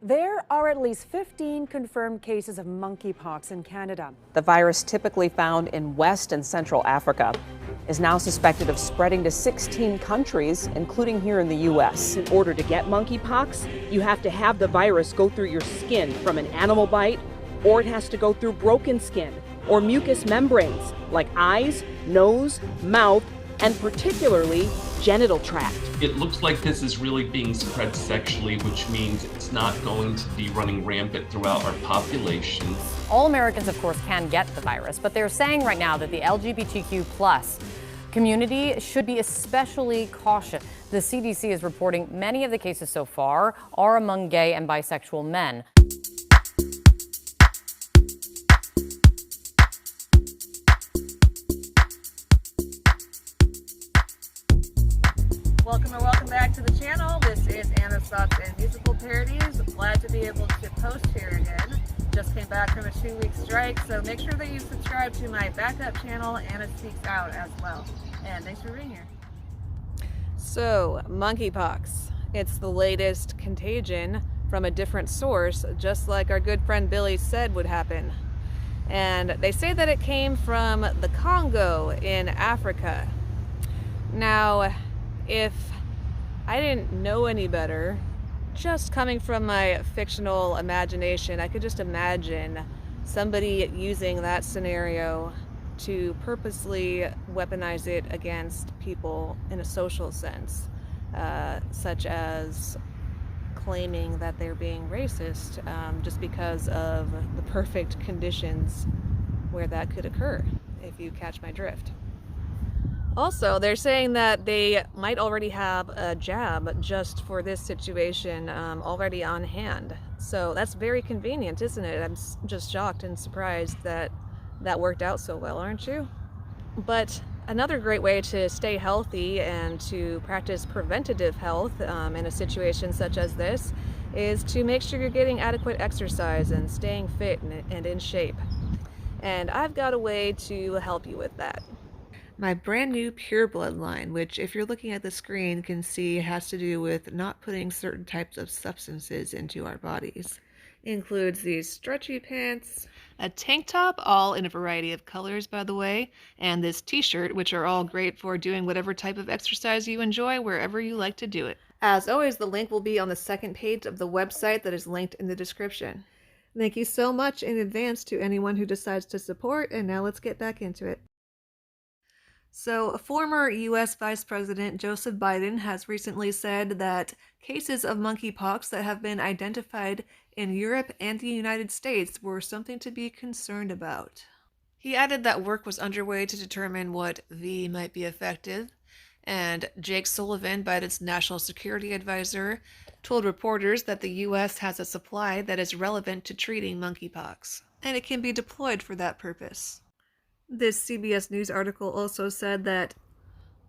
There are at least 15 confirmed cases of monkeypox in Canada. The virus, typically found in West and Central Africa, is now suspected of spreading to 16 countries, including here in the U.S. In order to get monkeypox, you have to have the virus go through your skin from an animal bite, or it has to go through broken skin or mucous membranes like eyes, nose, mouth, and particularly genital tract. It looks like this is really being spread sexually, which means it's not going to be running rampant throughout our population. All Americans, of course, can get the virus, but they're saying right now that the LGBTQ plus community should be especially cautious. The CDC is reporting many of the cases so far are among gay and bisexual men. Welcome back to the channel. This is Anna's Thoughts and Musical Parodies. Glad to be able to post here again. Just came back from a 2-week strike, so make sure that you subscribe to my backup channel, Anna Speaks Out, as well. And thanks for being here. So, monkeypox. It's the latest contagion from a different source, just like our good friend Billy said would happen. And they say that it came from the Congo in Africa. Now, if I didn't know any better, just coming from my fictional imagination, I could just imagine somebody using that scenario to purposely weaponize it against people in a social sense, such as claiming that they're being racist just because of the perfect conditions where that could occur, if you catch my drift. Also, they're saying that they might already have a jab just for this situation already on hand. So that's very convenient, isn't it? I'm just shocked and surprised that that worked out so well, aren't you? But another great way to stay healthy and to practice preventative health in a situation such as this is to make sure you're getting adequate exercise and staying fit and in shape. And I've got a way to help you with that. My brand new Pure Blood line, which if you're looking at the screen can see has to do with not putting certain types of substances into our bodies. Includes these stretchy pants, a tank top, all in a variety of colors by the way, and this t-shirt, which are all great for doing whatever type of exercise you enjoy wherever you like to do it. As always, the link will be on the second page of the website that is linked in the description. Thank you so much in advance to anyone who decides to support, and now let's get back into it. So, former U.S. Vice President Joseph Biden has recently said that cases of monkeypox that have been identified in Europe and the United States were something to be concerned about. He added that work was underway to determine what V might be effective, and Jake Sullivan, Biden's national security advisor, told reporters that the U.S. has a supply that is relevant to treating monkeypox, and it can be deployed for that purpose. This CBS News article also said that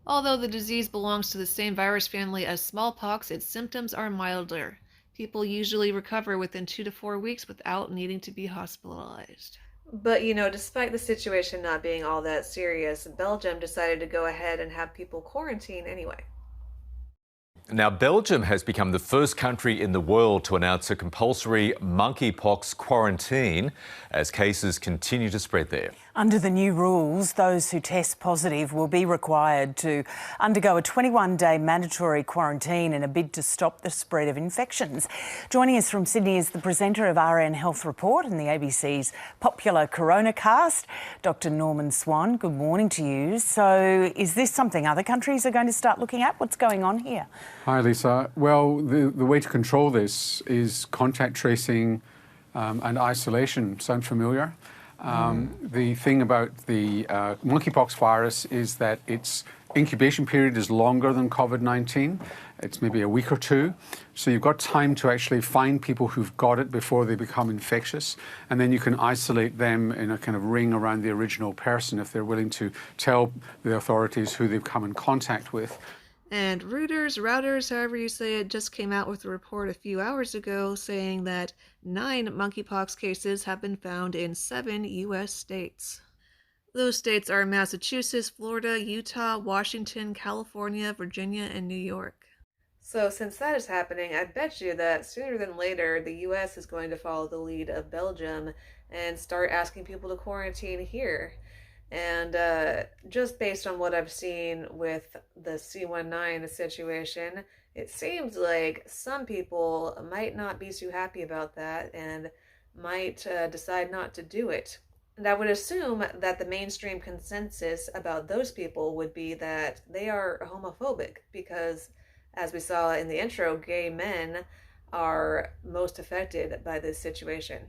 although the disease belongs to the same virus family as smallpox, its symptoms are milder. People usually recover within 2 to 4 weeks without needing to be hospitalized. But, despite the situation not being all that serious, Belgium decided to go ahead and have people quarantine anyway. Now, Belgium has become the first country in the world to announce a compulsory monkeypox quarantine as cases continue to spread there. Under the new rules, those who test positive will be required to undergo a 21-day mandatory quarantine in a bid to stop the spread of infections. Joining us from Sydney is the presenter of RN Health Report and the ABC's popular Corona cast, Dr. Norman Swan. Good morning to you. So is this something other countries are going to start looking at? What's going on here? Hi, Lisa. Well, the way to control this is contact tracing and isolation. Sound familiar? The thing about the monkeypox virus is that its incubation period is longer than COVID-19. It's maybe a week or two. So you've got time to actually find people who've got it before they become infectious. And then you can isolate them in a kind of ring around the original person if they're willing to tell the authorities who they've come in contact with. And Reuters, however you say it, just came out with a report a few hours ago saying that 9 monkeypox cases have been found in 7 U.S. states. Those states are Massachusetts, Florida, Utah, Washington, California, Virginia, and New York. So since that is happening, I bet you that sooner than later, the US is going to follow the lead of Belgium and start asking people to quarantine here. And just based on what I've seen with the C19 situation, it seems like some people might not be too happy about that and might decide not to do it. And I would assume that the mainstream consensus about those people would be that they are homophobic because, as we saw in the intro, gay men are most affected by this situation.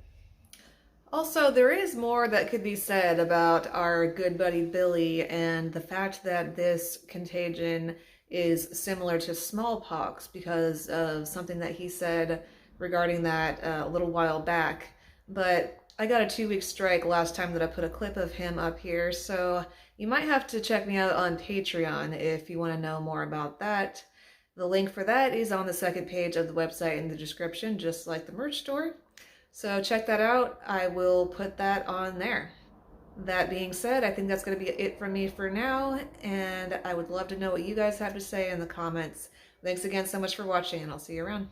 Also, there is more that could be said about our good buddy Billy and the fact that this contagion is similar to smallpox because of something that he said regarding that a little while back. But I got a 2-week strike last time that I put a clip of him up here, so you might have to check me out on Patreon if you want to know more about that. The link for that is on the second page of the website in the description, just like the merch store. So check that out. I will put that on there. That being said, I think that's going to be it from me for now, and I would love to know what you guys have to say in the comments. Thanks again so much for watching, and I'll see you around.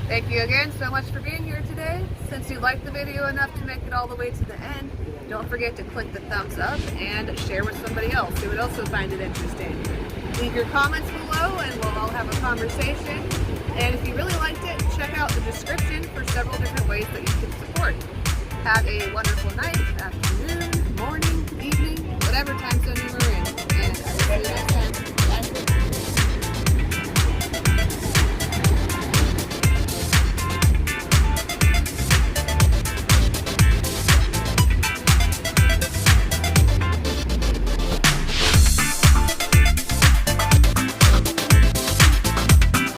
Thank you again so much for being here today. Since you liked the video enough to make it all the way to the end, don't forget to click the thumbs up and share with somebody else who would also find it interesting. Leave your comments below and we'll all have a conversation. And if you really liked it, check out the description for several different ways that you can support. Have a wonderful night, afternoon, morning, evening, whatever time zone you are in. And I will see you next time.